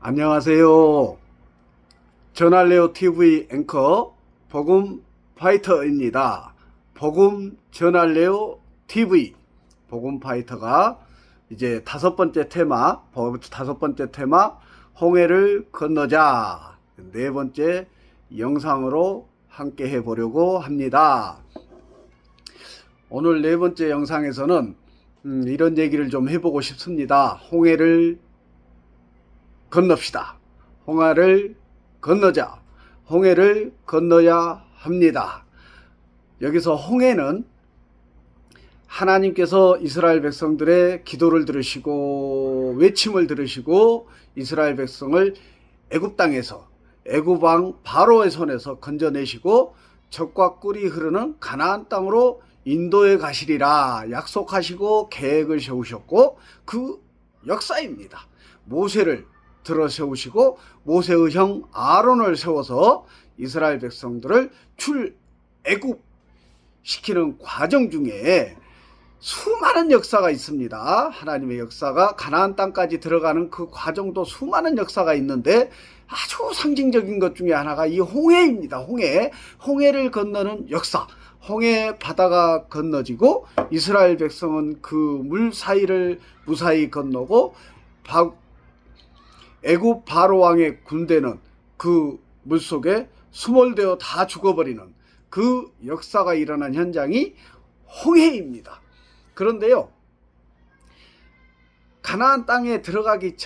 안녕하세요. 전할래요 TV 앵커 복음 파이터입니다. 복음 전할래요 TV 복음 파이터가 이제 다섯 번째 테마 홍해를 건너자 네 번째 영상으로 함께 해보려고 합니다. 오늘 네 번째 영상에서는 이런 얘기를 좀 해보고 싶습니다. 홍해를 건넙시다. 홍해를 건너자. 홍해를 건너야 합니다. 여기서 홍해는 하나님께서 이스라엘 백성들의 기도를 들으시고 외침을 들으시고 이스라엘 백성을 애굽 땅에서 애굽 왕 바로의 손에서 건져내시고 젖과 꿀이 흐르는 가나안 땅으로 인도에 가시리라 약속하시고 계획을 세우셨고 그 역사입니다. 모세를 들어 세우시고 모세의 형 아론을 세워서 이스라엘 백성들을 출애굽 시키는 과정 중에 수많은 역사가 있습니다. 하나님의 역사가 가나안 땅까지 들어가는 그 과정도 수많은 역사가 있는데 아주 상징적인 것 중에 하나가 이 홍해입니다. 홍해를 건너는 역사. 홍해 바다가 건너지고 이스라엘 백성은 그 물 사이를 무사히 건너고 애굽 바로 왕의 군대는 그 물속에 수몰되어 다 죽어버리는 그 역사가 일어난 현장이 홍해입니다. 그런데요, 가나안 땅에 들어가기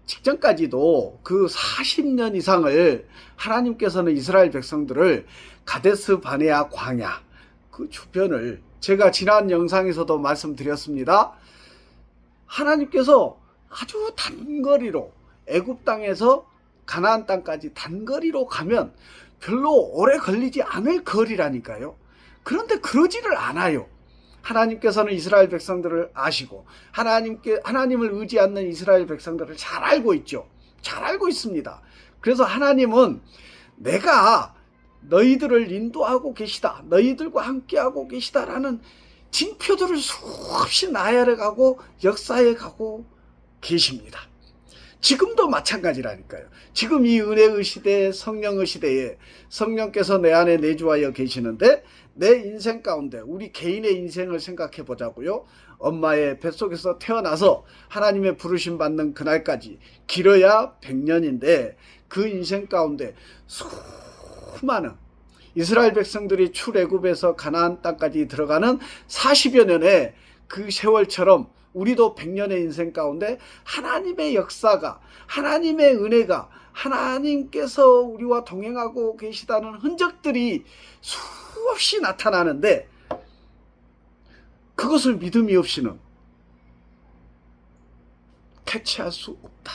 직전까지도 그 40년 이상을 하나님께서는 이스라엘 백성들을 가데스 바네아 광야 그 주변을 제가 지난 영상에서도 말씀드렸습니다. 하나님께서 아주 단거리로 애굽 땅에서 가나안 땅까지 단거리로 가면 별로 오래 걸리지 않을 거리라니까요. 그런데 그러지를 않아요. 하나님께서는 이스라엘 백성들을 아시고 하나님을 의지 않는 이스라엘 백성들을 잘 알고 있죠. 잘 알고 있습니다. 그래서 하나님은 내가 너희들을 인도하고 계시다. 너희들과 함께하고 계시다라는 징표들을 수없이 나열해 가고 역사해 가고 계십니다. 지금도 마찬가지라니까요. 지금 이 은혜의 시대에 성령의 시대에 성령께서 내 안에 내주하여 계시는데 내 인생 가운데 우리 개인의 인생을 생각해 보자고요. 엄마의 뱃속에서 태어나서 하나님의 부르심 받는 그날까지 길어야 100년인데 그 인생 가운데 수많은 이스라엘 백성들이 출애굽에서 가나안 땅까지 들어가는 40여 년의 그 세월처럼 우리도 100년의 인생 가운데 하나님의 역사가 하나님의 은혜가 하나님께서 우리와 동행하고 계시다는 흔적들이 수없이 나타나는데 그것을 믿음이 없이는 캐치할 수 없다.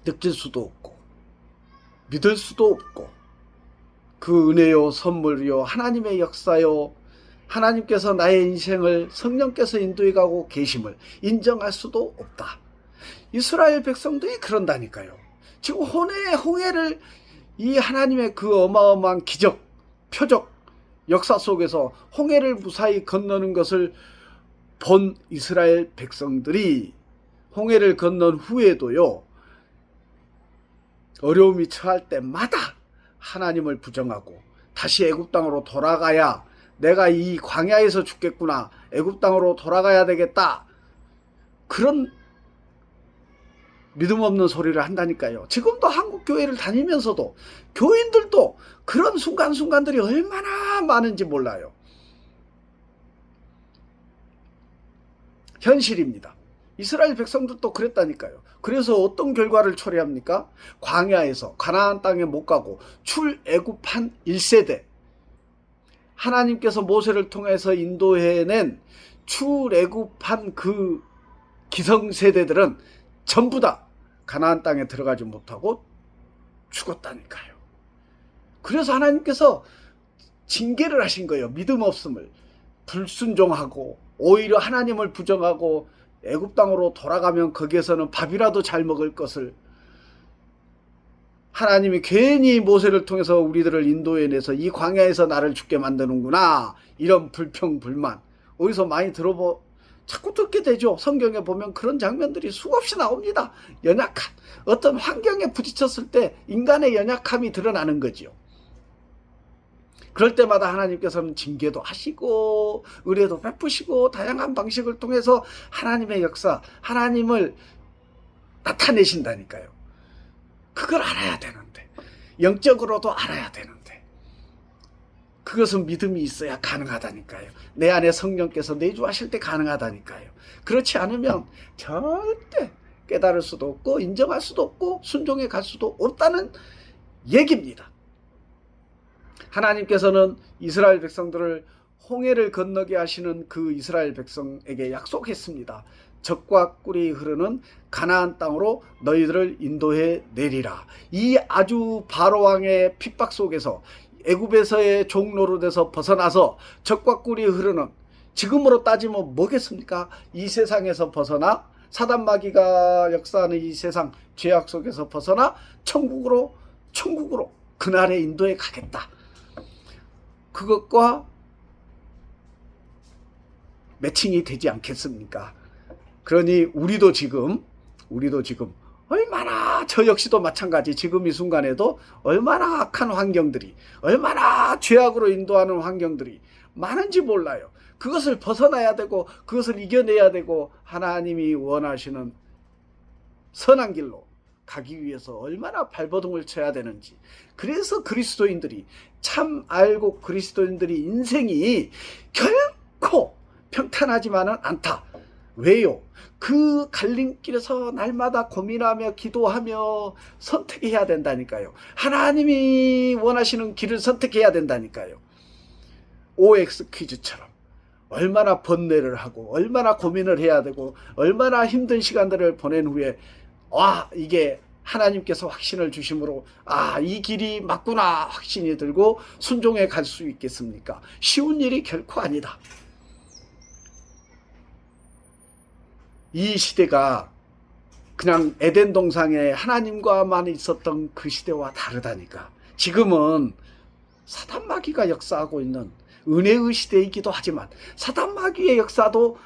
느낄 수도 없고 믿을 수도 없고 그 은혜요 선물이요 하나님의 역사요 하나님께서 나의 인생을 성령께서 인도해 가고 계심을 인정할 수도 없다. 이스라엘 백성들이 그런다니까요. 지금 홍해를 이 하나님의 그 어마어마한 기적, 표적, 역사 속에서 홍해를 무사히 건너는 것을 본 이스라엘 백성들이 홍해를 건넌 후에도요. 어려움이 처할 때마다 하나님을 부정하고 다시 애굽 땅으로 돌아가야 내가 이 광야에서 죽겠구나. 애굽 땅으로 돌아가야 되겠다. 그런 믿음 없는 소리를 한다니까요. 지금도 한국 교회를 다니면서도 교인들도 그런 순간순간들이 얼마나 많은지 몰라요. 현실입니다. 이스라엘 백성들도 그랬다니까요. 그래서 어떤 결과를 초래합니까? 광야에서 가나안 땅에 못 가고 출애굽한 1세대 하나님께서 모세를 통해서 인도해낸 출애굽한 그 기성세대들은 전부 다 가나안 땅에 들어가지 못하고 죽었다니까요. 그래서 하나님께서 징계를 하신 거예요. 믿음 없음을 불순종하고 오히려 하나님을 부정하고 애굽 땅으로 돌아가면 거기에서는 밥이라도 잘 먹을 것을 하나님이 괜히 모세를 통해서 우리들을 인도해내서 이 광야에서 나를 죽게 만드는구나. 이런 불평, 불만. 어디서 많이 자꾸 듣게 되죠. 성경에 보면 그런 장면들이 수없이 나옵니다. 연약한 어떤 환경에 부딪혔을 때 인간의 연약함이 드러나는 거지요. 그럴 때마다 하나님께서는 징계도 하시고 의뢰도 베푸시고 다양한 방식을 통해서 하나님의 역사, 하나님을 나타내신다니까요. 그걸 알아야 되는데, 영적으로도 알아야 되는데, 그것은 믿음이 있어야 가능하다니까요. 내 안에 성령께서 내주하실 때 가능하다니까요. 그렇지 않으면 절대 깨달을 수도 없고 인정할 수도 없고 순종해 갈 수도 없다는 얘기입니다. 하나님께서는 이스라엘 백성들을 홍해를 건너게 하시는 그 이스라엘 백성에게 약속했습니다. 젖과 꿀이 흐르는 가나안 땅으로 너희들을 인도해 내리라. 이 아주 바로 왕의 핍박 속에서 애굽에서의 종노릇에서 벗어나서 젖과 꿀이 흐르는, 지금으로 따지면 뭐겠습니까? 이 세상에서 벗어나 사단마귀가 역사하는 이 세상 죄악 속에서 벗어나 천국으로 그날의 인도에 가겠다. 그것과 매칭이 되지 않겠습니까? 그러니 우리도 지금 얼마나, 저 역시도 마찬가지, 지금 이 순간에도 얼마나 악한 환경들이, 얼마나 죄악으로 인도하는 환경들이 많은지 몰라요. 그것을 벗어나야 되고 그것을 이겨내야 되고 하나님이 원하시는 선한 길로 가기 위해서 얼마나 발버둥을 쳐야 되는지. 그래서 그리스도인들이, 참 알고 그리스도인들이 인생이 결코 평탄하지만은 않다. 왜요? 그 갈림길에서 날마다 고민하며 기도하며 선택해야 된다니까요. 하나님이 원하시는 길을 선택해야 된다니까요. OX 퀴즈처럼 얼마나 번뇌를 하고 얼마나 고민을 해야 되고 얼마나 힘든 시간들을 보낸 후에 이게 하나님께서 확신을 주심으로 이 길이 맞구나 확신이 들고 순종해 갈 수 있겠습니까? 쉬운 일이 결코 아니다. 이 시대가 그냥 에덴 동산에 하나님과만 있었던 그 시대와 다르다니까. 지금은 사단마귀가 역사하고 있는 은혜의 시대이기도 하지만 사단마귀의 역사도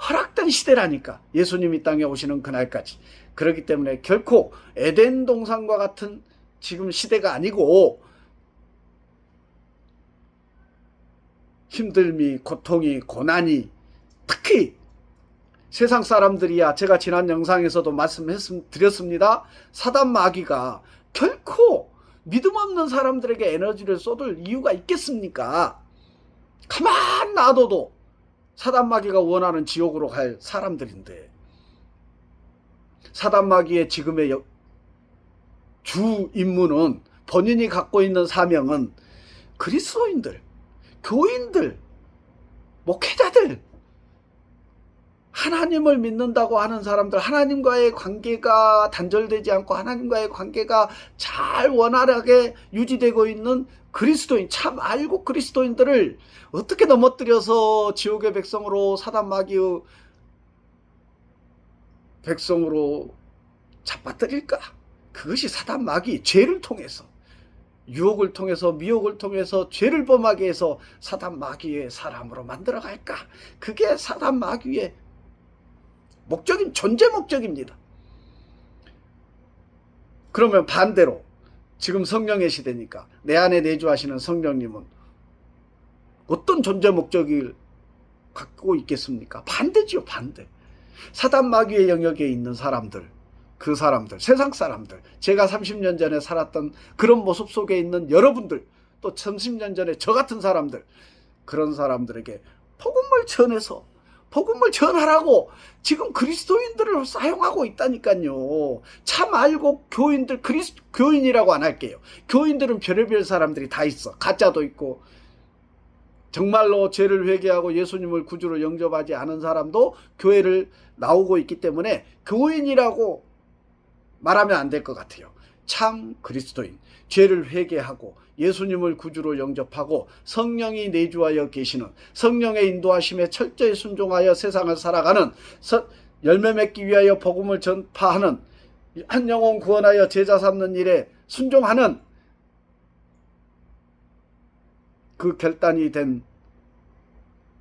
허락된 시대라니까. 예수님이 땅에 오시는 그날까지. 그렇기 때문에 결코 에덴 동산과 같은 지금 시대가 아니고 힘듦이, 고통이, 고난이, 특히 세상 사람들이야, 제가 지난 영상에서도 말씀드렸습니다. 사단마귀가 결코 믿음 없는 사람들에게 에너지를 쏟을 이유가 있겠습니까? 가만 놔둬도 사단마귀가 원하는 지옥으로 갈 사람들인데, 사단마귀의 지금의 주 임무는, 본인이 갖고 있는 사명은 그리스도인들, 교인들, 목회자들, 하나님을 믿는다고 하는 사람들, 하나님과의 관계가 단절되지 않고 하나님과의 관계가 잘 원활하게 유지되고 있는 그리스도인, 참 알고 그리스도인들을 어떻게 넘어뜨려서 지옥의 백성으로, 사단마귀의 백성으로 잡아뜨릴까? 그것이 사단마귀, 죄를 통해서, 유혹을 통해서, 미혹을 통해서 죄를 범하게 해서 사단마귀의 사람으로 만들어 갈까? 그게 사단마귀의 목적인, 존재 목적입니다. 그러면 반대로 지금 성령의 시대니까 내 안에 내주하시는 성령님은 어떤 존재 목적을 갖고 있겠습니까? 반대지요, 반대. 사단마귀의 영역에 있는 사람들, 그 사람들, 세상 사람들, 제가 30년 전에 살았던 그런 모습 속에 있는 여러분들, 또 30년 전에 저 같은 사람들, 그런 사람들에게 복음을 전해서, 복음을 전하라고 지금 그리스도인들을 사용하고 있다니까요. 참 알고 교인들, 교인이라고 안 할게요. 교인들은 별의별 사람들이 다 있어. 가짜도 있고, 정말로 죄를 회개하고 예수님을 구주로 영접하지 않은 사람도 교회를 나오고 있기 때문에 교인이라고 말하면 안 될 것 같아요. 참 그리스도인, 죄를 회개하고 예수님을 구주로 영접하고 성령이 내주하여 계시는, 성령의 인도하심에 철저히 순종하여 세상을 살아가는, 열매 맺기 위하여 복음을 전파하는, 한 영혼 구원하여 제자 삼는 일에 순종하는 그 결단이 된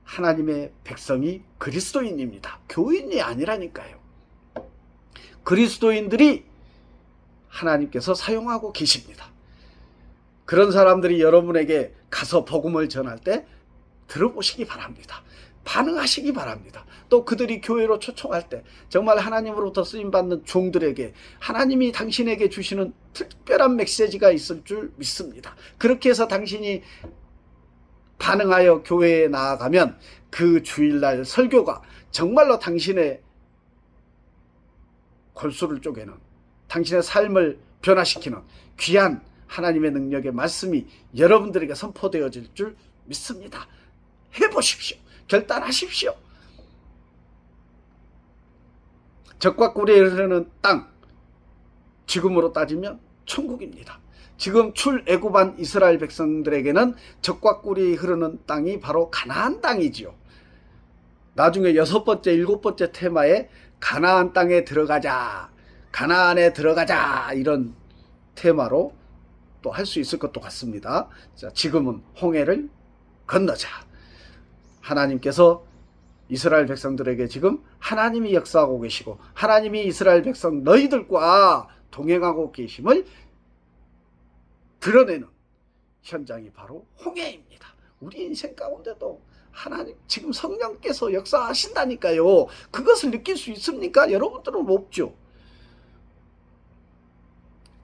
하나님의 백성이 그리스도인입니다. 교인이 아니라니까요. 그리스도인들이 하나님께서 사용하고 계십니다. 그런 사람들이 여러분에게 가서 복음을 전할 때 들어보시기 바랍니다. 반응하시기 바랍니다. 또 그들이 교회로 초청할 때 정말 하나님으로부터 쓰임받는 종들에게 하나님이 당신에게 주시는 특별한 메시지가 있을 줄 믿습니다. 그렇게 해서 당신이 반응하여 교회에 나아가면 그 주일날 설교가 정말로 당신의 골수를 쪼개는, 당신의 삶을 변화시키는 귀한 하나님의 능력의 말씀이 여러분들에게 선포되어질 줄 믿습니다. 해보십시오. 결단하십시오. 적과 꿀이 흐르는 땅, 지금으로 따지면 천국입니다. 지금 출애굽한 이스라엘 백성들에게는 적과 꿀이 흐르는 땅이 바로 가나안 땅이지요. 나중에 6번째, 7번째 테마에 가나안 땅에 들어가자, 가나안에 들어가자, 이런 테마로 또 할 수 있을 것도 같습니다. 자, 지금은 홍해를 건너자. 하나님께서 이스라엘 백성들에게 지금 하나님이 역사하고 계시고 하나님이 이스라엘 백성 너희들과 동행하고 계심을 드러내는 현장이 바로 홍해입니다. 우리 인생 가운데도 하나님 지금 성령께서 역사하신다니까요. 그것을 느낄 수 있습니까? 여러분들은 없죠.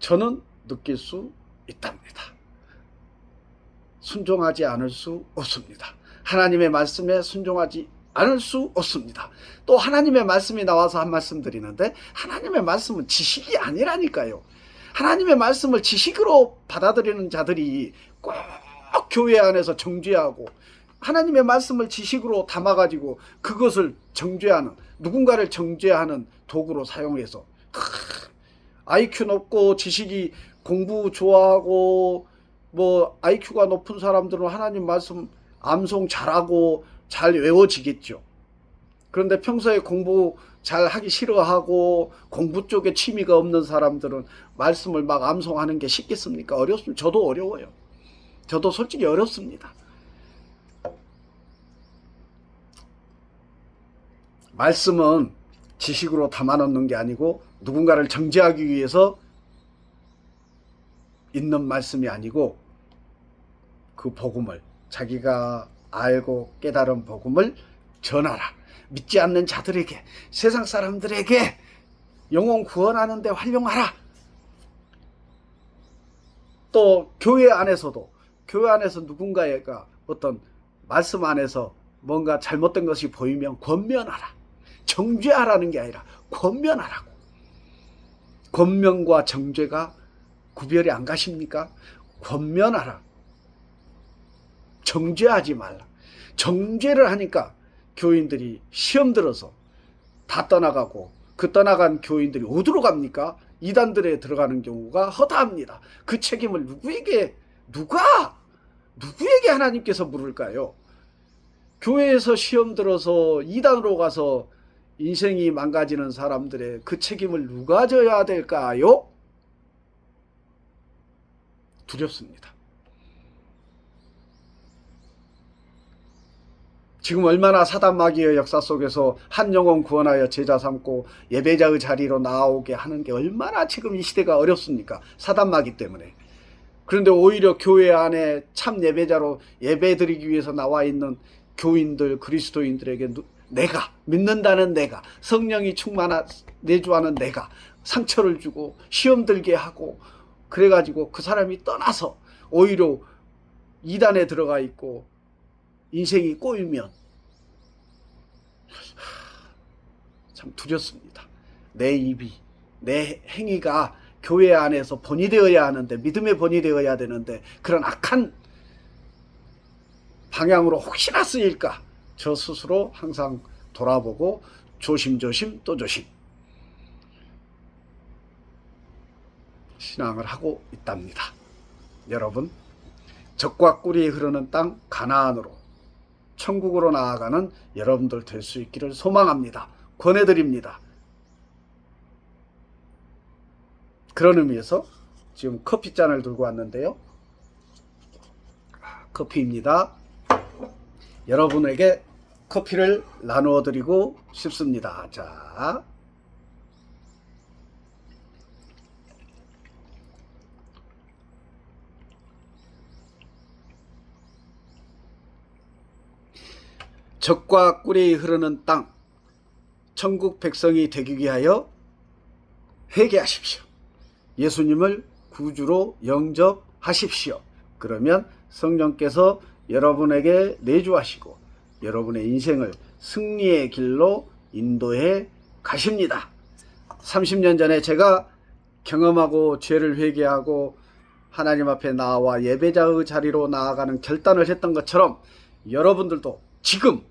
저는 느낄 수 있답니다. 순종하지 않을 수 없습니다. 하나님의 말씀에 순종하지 않을 수 없습니다. 또 하나님의 말씀이 나와서 한 말씀 드리는데 하나님의 말씀은 지식이 아니라니까요. 하나님의 말씀을 지식으로 받아들이는 자들이 꼭 교회 안에서 정죄하고 하나님의 말씀을 지식으로 담아가지고 그것을 정죄하는, 누군가를 정죄하는 도구로 사용해서 IQ 높고 지식이 공부 좋아하고 뭐 IQ가 높은 사람들은 하나님 말씀 암송 잘하고 잘 외워지겠죠. 그런데 평소에 공부 잘 하기 싫어하고 공부 쪽에 취미가 없는 사람들은 말씀을 막 암송하는 게 쉽겠습니까? 어렵습니다. 저도 어려워요. 저도 솔직히 어렵습니다. 말씀은 지식으로 담아놓는 게 아니고 누군가를 정죄하기 위해서 있는 말씀이 아니고 그 복음을, 자기가 알고 깨달은 복음을 전하라. 믿지 않는 자들에게, 세상 사람들에게 영혼 구원하는 데 활용하라. 또 교회 안에서도, 교회 안에서 누군가가 어떤 말씀 안에서 뭔가 잘못된 것이 보이면 권면하라. 정죄하라는 게 아니라 권면하라고. 권면과 정죄가 구별이 안 가십니까? 권면하라. 정죄하지 말라. 정죄를 하니까 교인들이 시험 들어서 다 떠나가고 그 떠나간 교인들이 어디로 갑니까? 이단들에 들어가는 경우가 허다합니다. 그 책임을 누구에게 하나님께서 물을까요? 교회에서 시험 들어서 이단으로 가서 인생이 망가지는 사람들의 그 책임을 누가 져야 될까요? 두렵습니다. 지금 얼마나 사단 마귀의 역사 속에서 한 영혼 구원하여 제자 삼고 예배자의 자리로 나오게 하는 게 얼마나 지금 이 시대가 어렵습니까? 사단 마귀 때문에. 그런데 오히려 교회 안에 참 예배자로 예배드리기 위해서 나와 있는 교인들, 그리스도인들에게 내가 믿는다는 내가, 성령이 내주하는 내가 상처를 주고 시험 들게 하고 그래가지고 그 사람이 떠나서 오히려 이단에 들어가 있고 인생이 꼬이면 참 두렵습니다. 내 입이, 내 행위가 교회 안에서 본이 되어야 하는데, 믿음의 본이 되어야 되는데 그런 악한 방향으로 혹시나 쓰일까 저 스스로 항상 돌아보고 조심조심 또 조심 신앙을 하고 있답니다. 여러분, 젖과 꿀이 흐르는 땅 가나안으로, 천국으로 나아가는 여러분들 될 수 있기를 소망합니다. 권해드립니다. 그런 의미에서 지금 커피잔을 들고 왔는데요. 커피입니다. 여러분에게 커피를 나누어 드리고 싶습니다. 자, 젖과 꿀이 흐르는 땅, 천국 백성이 되기 위하여 회개하십시오. 예수님을 구주로 영접하십시오. 그러면 성령께서 여러분에게 내주하시고 여러분의 인생을 승리의 길로 인도해 가십니다. 30년 전에 제가 경험하고 죄를 회개하고 하나님 앞에 나와 예배자의 자리로 나아가는 결단을 했던 것처럼 여러분들도 지금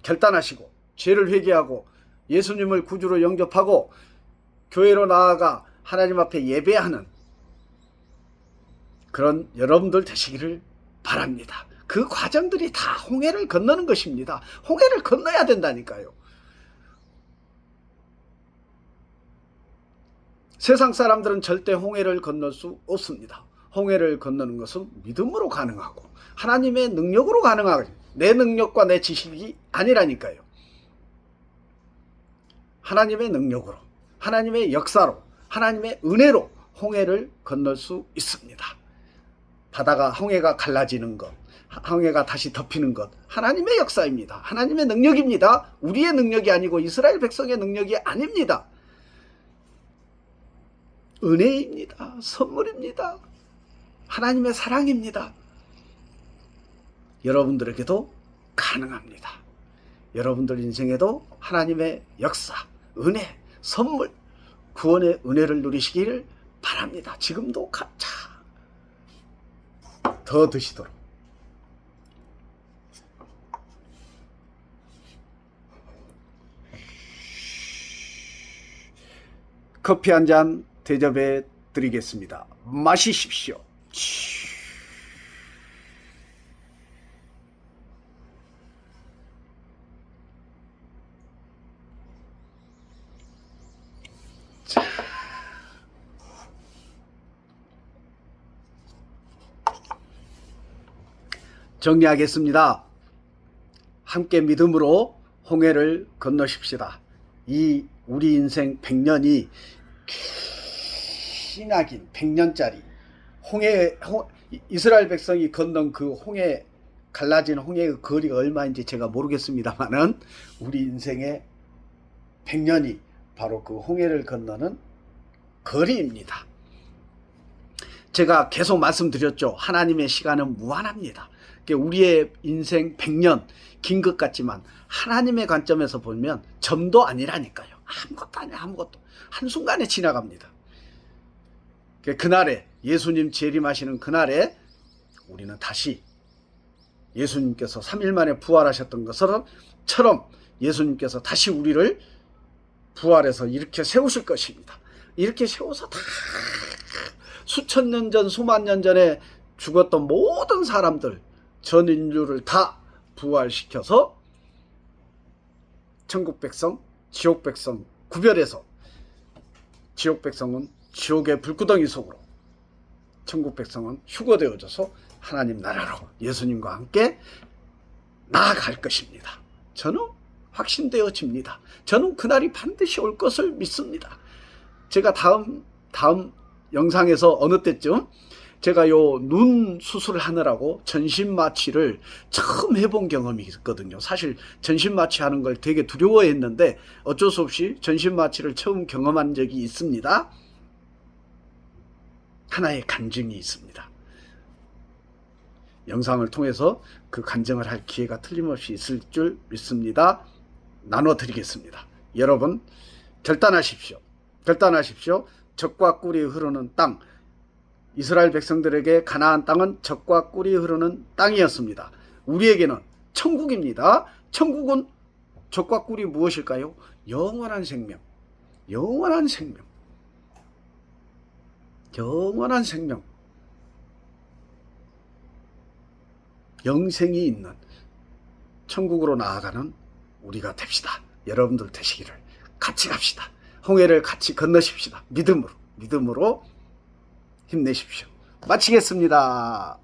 결단하시고 죄를 회개하고 예수님을 구주로 영접하고 교회로 나아가 하나님 앞에 예배하는 그런 여러분들 되시기를 바랍니다. 그 과정들이 다 홍해를 건너는 것입니다. 홍해를 건너야 된다니까요. 세상 사람들은 절대 홍해를 건널 수 없습니다. 홍해를 건너는 것은 믿음으로 가능하고 하나님의 능력으로 가능하고 내 능력과 내 지식이 아니라니까요. 하나님의 능력으로, 하나님의 역사로, 하나님의 은혜로 홍해를 건널 수 있습니다. 바다가 홍해가 갈라지는 것, 홍해가 다시 덮이는 것, 하나님의 역사입니다. 하나님의 능력입니다. 우리의 능력이 아니고 이스라엘 백성의 능력이 아닙니다. 은혜입니다. 선물입니다. 하나님의 사랑입니다. 여러분들에게도 가능합니다. 여러분들 인생에도 하나님의 역사, 은혜, 선물, 구원의 은혜를 누리시기를 바랍니다. 지금도 더 드시도록. 커피 한 잔 대접해 드리겠습니다. 마시십시오. 정리하겠습니다. 함께 믿음으로 홍해를 건너십시다. 이 우리 인생 100년이 기나 긴 100년짜리 이스라엘 백성이 건넌 그 홍해, 갈라진 홍해의 거리가 얼마인지 제가 모르겠습니다만은 우리 인생의 100년이 바로 그 홍해를 건너는 거리입니다. 제가 계속 말씀드렸죠. 하나님의 시간은 무한합니다. 우리의 인생 100년 긴 것 같지만 하나님의 관점에서 보면 점도 아니라니까요. 아무것도 아니야. 아무것도. 한순간에 지나갑니다. 그날에 예수님 재림하시는 그날에 우리는 다시 예수님께서 3일 만에 부활하셨던 것처럼 예수님께서 다시 우리를 부활해서 일으켜 세우실 것입니다. 이렇게 세워서 다 수천 년 전, 수만 년 전에 죽었던 모든 사람들, 전 인류를 다 부활시켜서 천국 백성, 지옥 백성 구별해서 지옥 백성은 지옥의 불구덩이 속으로, 천국 백성은 휴거되어져서 하나님 나라로 예수님과 함께 나아갈 것입니다. 저는 확신되어집니다. 저는 그날이 반드시 올 것을 믿습니다. 제가 다음 영상에서 어느 때쯤 제가 요 눈 수술을 하느라고 전신마취를 처음 해본 경험이 있거든요. 사실 전신마취 하는 걸 되게 두려워했는데 어쩔 수 없이 전신마취를 처음 경험한 적이 있습니다. 하나의 간증이 있습니다. 영상을 통해서 그 간증을 할 기회가 틀림없이 있을 줄 믿습니다. 나눠드리겠습니다. 여러분 결단하십시오. 결단하십시오. 젖과 꿀이 흐르는 땅, 이스라엘 백성들에게 가나안 땅은 젖과 꿀이 흐르는 땅이었습니다. 우리에게는 천국입니다. 천국은 젖과 꿀이 무엇일까요? 영원한 생명, 영원한 생명, 영원한 생명, 영생이 있는 천국으로 나아가는 우리가 됩시다. 여러분들 되시기를 같이 갑시다. 홍해를 같이 건너십시다. 믿음으로 힘내십시오. 마치겠습니다.